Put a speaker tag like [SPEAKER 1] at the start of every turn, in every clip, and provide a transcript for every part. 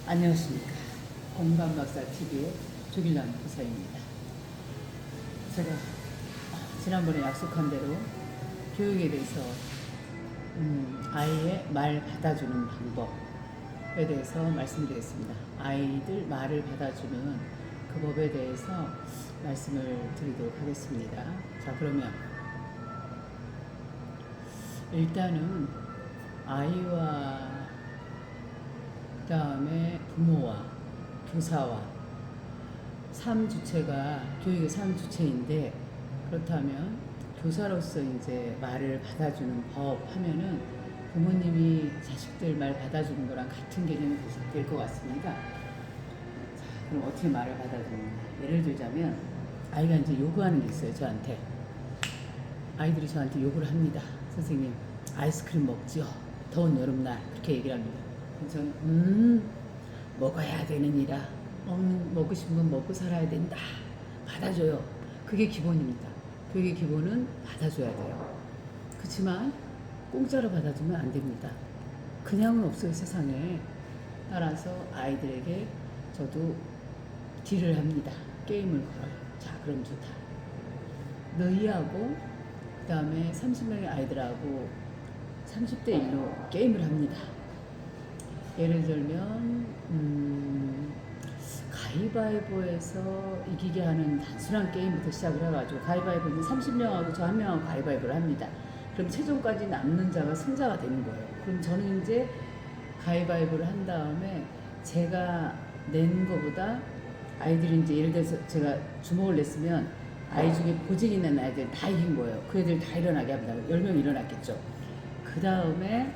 [SPEAKER 1] 안녕하십니까. 공감박사TV의 조길남 부사입니다. 제가 지난번에 약속한 대로 교육에 대해서 아이의 말 받아주는 방법에 대해서 말씀드리겠습니다. 아이들 말을 받아주는 그 법에 대해서 말씀을 드리도록 하겠습니다. 자, 그러면 일단은 아이와 그 다음에 부모와 교사와 주체가 교육의 주체인데, 그렇다면 교사로서 이제 말을 받아주는 법 하면은 부모님이 자식들 말 받아주는 거랑 같은 개념이 될 것 같습니다. 자, 그럼 어떻게 말을 받아주느냐? 예를 들자면 아이가 이제 요구하는 게 있어요. 저한테 아이들이 저한테 요구를 합니다. 선생님, 아이스크림 먹지요? 더운 여름날 그렇게 얘기를 합니다. 저는 먹어야 되느니라, 먹고 싶은 건 먹고 살아야 된다, 받아줘요. 그게 기본입니다. 교육의 기본은 받아줘야 돼요. 그렇지만 공짜로 받아주면 안 됩니다. 그냥은 없어요, 세상에. 따라서 아이들에게 저도 딜을 합니다. 게임을 걸어요. 자, 그럼 좋다. 너희하고 그 다음에 30명의 아이들하고 30대 1로 게임을 합니다. 예를 들면 가위바위보에서 이기게 하는 단순한 게임부터 시작을 해가지고, 가위바위보는 30명하고 저 한 명하고 가위바위보를 합니다. 그럼 최종까지 남는 자가 승자가 되는 거예요. 그럼 저는 이제 가위바위보를 한 다음에 제가 낸 거보다 아이들이 이제 예를 들어서 제가 주먹을 냈으면 아이 중에 보직 있는 아이들 다 이긴 거예요. 그 애들 다 일어나게 합니다. 10명 일어났겠죠. 그 다음에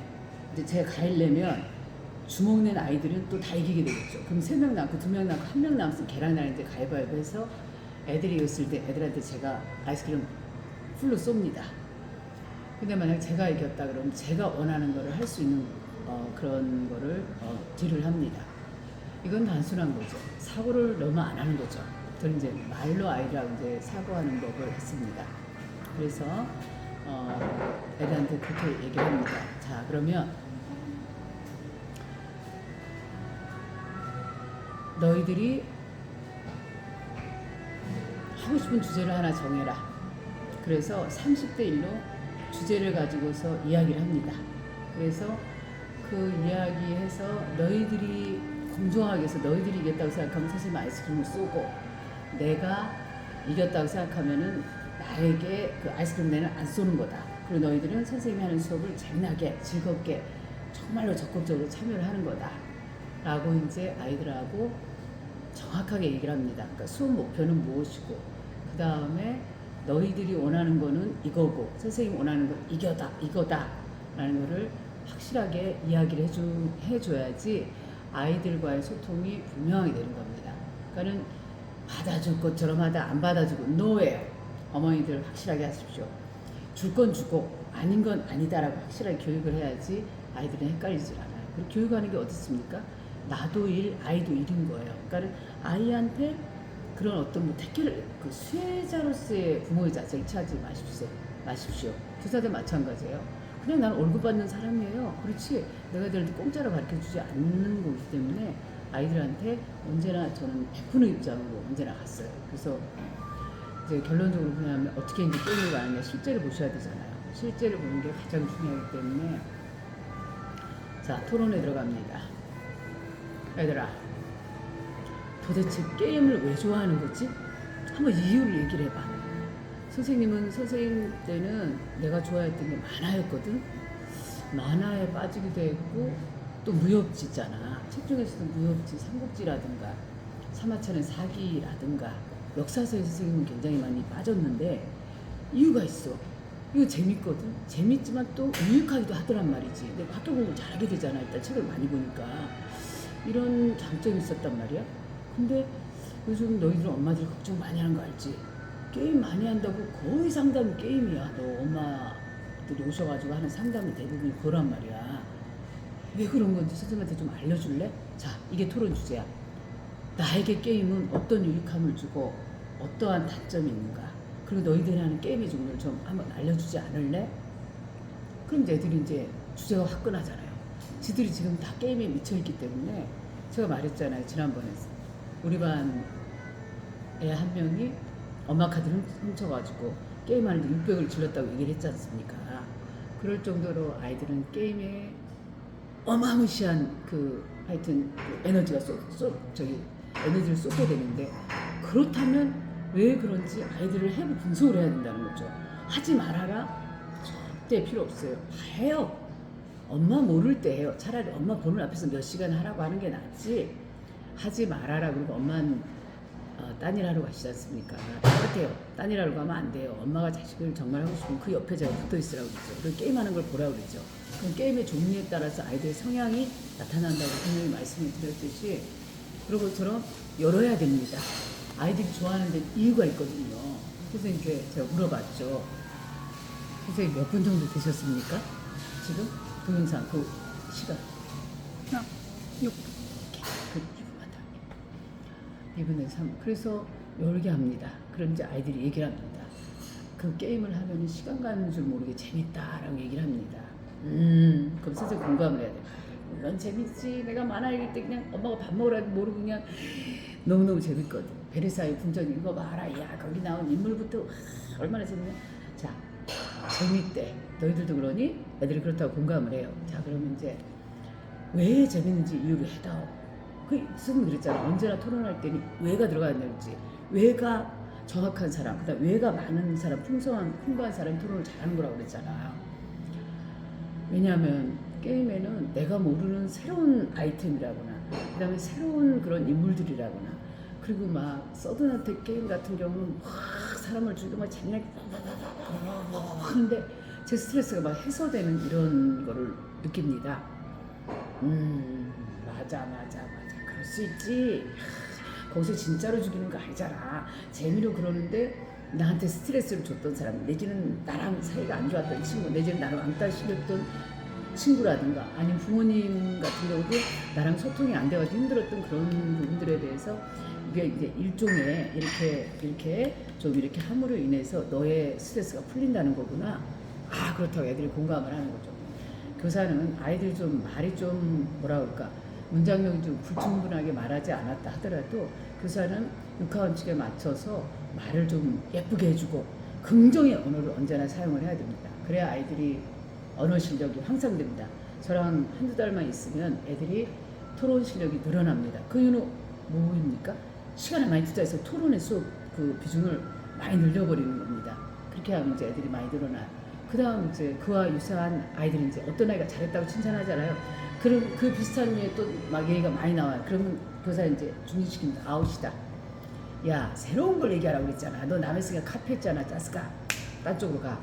[SPEAKER 1] 이제 제가 가위를 내면 주먹 낸 아이들은 또 다 이기게 되겠죠. 그럼 3명 남고 2명 남고 1명 남았으면 계란을 이제 가위바위보 해서 애들이 이겼을 때 애들한테 제가 아이스크림 풀로 쏩니다. 근데 만약 제가 이겼다 그러면 제가 원하는 거를 할 수 있는 그런 거를 딜을 합니다. 이건 단순한 거죠. 사고를 너무 안 하는 거죠. 저는 이제 말로 아이들하고 이제 사고하는 법을 했습니다. 그래서 애들한테 그렇게 얘기를 합니다. 자, 그러면 너희들이 하고 싶은 주제를 하나 정해라. 그래서 30대 1로 주제를 가지고서 이야기를 합니다. 그래서 그 이야기해서 너희들이 공정하게 해서 너희들이 이겼다고 생각하면 선생님 아이스크림을 쏘고, 내가 이겼다고 생각하면은 나에게 그 아이스크림 내는 안 쏘는 거다. 그리고 너희들은 선생님이 하는 수업을 재미나게 즐겁게 정말로 적극적으로 참여를 하는 거다 라고 이제 아이들하고 정확하게 얘기를 합니다. 그러니까 수업 목표는 무엇이고, 그 다음에 너희들이 원하는 거는 이거고, 선생님이 원하는 건 이거다 라는 거를 확실하게 이야기를 해줘야지 아이들과의 소통이 분명하게 되는 겁니다. 그러니까는 받아줄 것처럼 하다 안 받아주고 노예요. 어머니들 확실하게 하십시오. 줄 건 주고 아닌 건 아니다라고 확실하게 교육을 해야지 아이들은 헷갈리질 않아요. 그리고 교육하는 게 어떻습니까? 나도 일, 아이도 일인 거예요. 그러니까 아이한테 그런 어떤 뭐 택배를, 그 수혜자로서의 부모의 자세를 취하지 마십시오. 교사들 마찬가지예요. 그냥 난 월급 받는 사람이에요. 그렇지, 내가 애들한테 공짜로 가르쳐주지 않는 거기 때문에 아이들한테 언제나 저는 베푸는 입장으로 언제나 갔어요. 그래서 이제 결론적으로 그냥 어떻게 이제 게임을 가느냐, 실제를 보셔야 되잖아요. 실제를 보는 게 가장 중요하기 때문에, 자, 토론에 들어갑니다. 얘들아, 도대체 게임을 왜 좋아하는 거지? 한번 이유를 얘기를 해봐. 선생님은 선생님 때는 내가 좋아했던 게 만화였거든. 만화에 빠지기도 했고, 또 무협지 있잖아. 책 중에서도 무협지, 삼국지라든가 사마천의 사기라든가 역사서의 선생님은 굉장히 많이 빠졌는데 이유가 있어. 이거 재밌거든. 재밌지만 또 유익하기도 하더란 말이지. 근데 학교 공부 잘하게 되잖아. 일단 책을 많이 보니까. 이런 장점이 있었단 말이야. 근데 요즘 너희들은 엄마들이 걱정 많이 하는 거 알지? 게임 많이 한다고 거의 상담이 게임이야. 너 엄마들이 오셔가지고 하는 상담이 대부분이 그런 말이야. 왜 그런 건지 선생님한테 좀 알려줄래? 자, 이게 토론 주제야. 나에게 게임은 어떤 유익함을 주고 어떠한 단점이 있는가? 그리고 너희들이 하는 게임의 종류를 좀 한번 알려주지 않을래? 그럼 애들이 이제 주제가 화끈하잖아요. 지들이 지금 다 게임에 미쳐있기 때문에 제가 말했잖아요. 지난번에 우리 반에 한 명이 엄마 카드를 훔쳐가지고 게임하는데 600을 질렀다고 얘기를 했지 않습니까? 그럴 정도로 아이들은 게임에 어마무시한 하여튼 에너지가 에너지를 쏟게 되는데, 그렇다면 왜 그런지 아이들을 해부 분석을 해야 된다는 거죠. 하지 말아라? 절대 필요 없어요. 다 해요. 엄마 모를 때 해요. 차라리 엄마 보는 앞에서 몇 시간 하라고 하는 게 낫지, 하지 말아라 그러고 엄마는 딴일 하러 가시지 않습니까? 똑같아요. 딴일 하러 가면 안 돼요. 엄마가 자식을 정말 하고 싶으면 그 옆에 제가 붙어 있으라고 그러죠. 그리고 게임하는 걸 보라고 그러죠. 그럼 게임의 종류에 따라서 아이들의 성향이 나타난다고 분명히 말씀을 드렸듯이, 그런 것처럼 열어야 됩니다. 아이들이 좋아하는 데 이유가 있거든요. 선생님께 제가 물어봤죠. 선생님 몇 분 정도 되셨습니까? 지금 동영상 시간 6 2분만 더 2분의 3. 그래서 열게 합니다. 그럼 이제 아이들이 얘기를 합니다. 그 게임을 하면 시간 가는 줄 모르게 재밌다라고 얘기를 합니다. 그럼 선생님 공감을 해야 돼. 물론 재밌지. 내가 만화 읽을 때 그냥 엄마가 밥 먹으라도 모르고 그냥 너무너무 재밌거든. 베르사유 궁전 이거 봐라. 야, 거기 나온 인물부터 얼마나 재밌냐. 자, 재밌대. 너희들도 그러니? 애들이 그렇다고 공감을 해요. 자, 그러면 이제 왜 재밌는지 이유를 해다오. 선생님 그랬잖아. 언제나 토론할 때는 왜가 들어가야 되는지. 왜가 정확한 사람, 그다음 왜가 많은 사람, 풍부한 사람이 토론을 잘하는 거라고 그랬잖아. 왜냐하면 게임에는 내가 모르는 새로운 아이템이라거나, 그 다음에 새로운 그런 인물들이라거나, 그리고 막 서든어택 게임 같은 경우는 막 사람을 죽이고 막 재미나게 하는데 제 스트레스가 막 해소되는 이런 거를 느낍니다. 맞아. 그럴 수 있지. 거기서 진짜로 죽이는 거 아니잖아. 재미로 그러는데 나한테 스트레스를 줬던 사람, 내지는 나랑 사이가 안 좋았던 친구, 내지는 나를 왕따 시켰던 친구라든가, 아니면 부모님 같은 경우도 나랑 소통이 안 돼가지고 힘들었던 그런 부분들에 대해서, 이게 이제 일종의 이렇게 좀 이렇게 함으로 인해서 너의 스트레스가 풀린다는 거구나. 그렇다고 애들이 공감을 하는 거죠. 교사는 아이들 좀 말이 좀 뭐라 그럴까, 문장력이 좀 불충분하게 말하지 않았다 하더라도 교사는 육하원칙에 맞춰서 말을 좀 예쁘게 해주고 긍정의 언어를 언제나 사용을 해야 됩니다. 그래야 아이들이 언어 실력이 향상됩니다. 저랑 한두 달만 있으면 애들이 토론 실력이 늘어납니다. 그 이유는 뭐입니까? 시간을 많이 투자해서 토론의 수업 비중을 많이 늘려버리는 겁니다. 그렇게 하면 이제 애들이 많이 늘어나요. 그 다음 이제 그와 유사한 아이들이 이제 어떤 아이가 잘했다고 칭찬하잖아요. 그럼 그 비슷한 류에 또 막 얘기가 많이 나와요. 그러면 교사 이제 중지시킵니다. 아웃이다. 야, 새로운 걸 얘기하라고 그랬잖아. 너 남의 쓰기가 카피했잖아. 짜스가. 딴 쪽으로 가.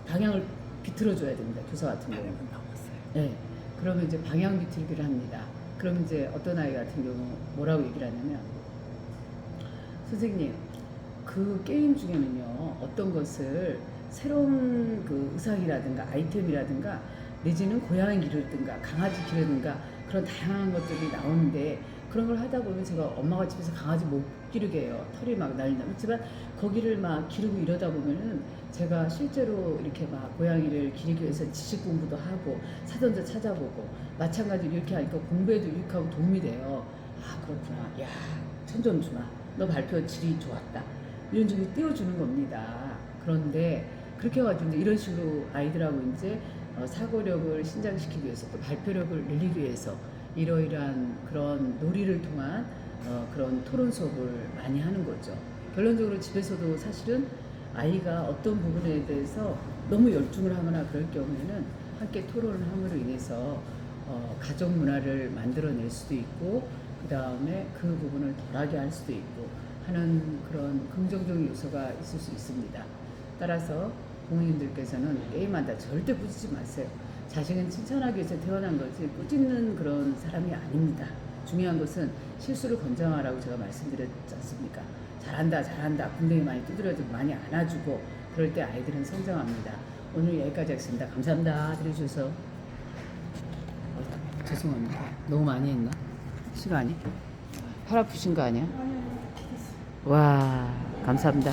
[SPEAKER 1] 방향을 비틀어줘야 됩니다. 교사 같은 경우는. 네. 그러면 이제 방향 비틀기를 합니다. 그럼 이제 어떤 아이 같은 경우 뭐라고 얘기를 하냐면, 선생님, 그 게임 중에는요, 어떤 것을 새로운 의상이라든가 아이템이라든가 내지는 고양이 기르든가 강아지 기르든가 그런 다양한 것들이 나오는데, 그런 걸 하다 보면 제가 엄마가 집에서 강아지 못 기르게 해요. 털이 막 난리 나지만 거기를 막 기르고 이러다 보면은 제가 실제로 이렇게 막 고양이를 기르기 위해서 지식 공부도 하고 사전도 찾아보고 마찬가지로 이렇게 하니까 공부에도 유익하고 도움이 돼요. 그렇구나. 야, 천점주마. 너 발표 질이 좋았다. 이런 식으로 띄워주는 겁니다. 그런데 그렇게 해가지고 이제 이런 식으로 아이들하고 이제 사고력을 신장시키기 위해서 또 발표력을 늘리기 위해서 이러이러한 그런 놀이를 통한 그런 토론 수업을 많이 하는 거죠. 결론적으로 집에서도 사실은 아이가 어떤 부분에 대해서 너무 열중을 하거나 그럴 경우에는 함께 토론을 함으로 인해서 가족 문화를 만들어낼 수도 있고, 그 다음에 그 부분을 덜하게 할 수도 있고 하는 그런 긍정적인 요소가 있을 수 있습니다. 따라서 부모님들께서는 게임한다 절대 꾸짖지 마세요. 자식은 칭찬하기 위해서 태어난 거지 꾸짖는 그런 사람이 아닙니다. 중요한 것은 실수를 권장하라고 제가 말씀드렸지 않습니까? 잘한다 궁뎅이 많이 두드려주고 많이 안아주고 그럴 때 아이들은 성장합니다. 오늘 여기까지 하겠습니다. 감사합니다. 들어주셔서 죄송합니다. 너무 많이 했나? 시간이? 팔 아프신 거 아니야? 와, 감사합니다.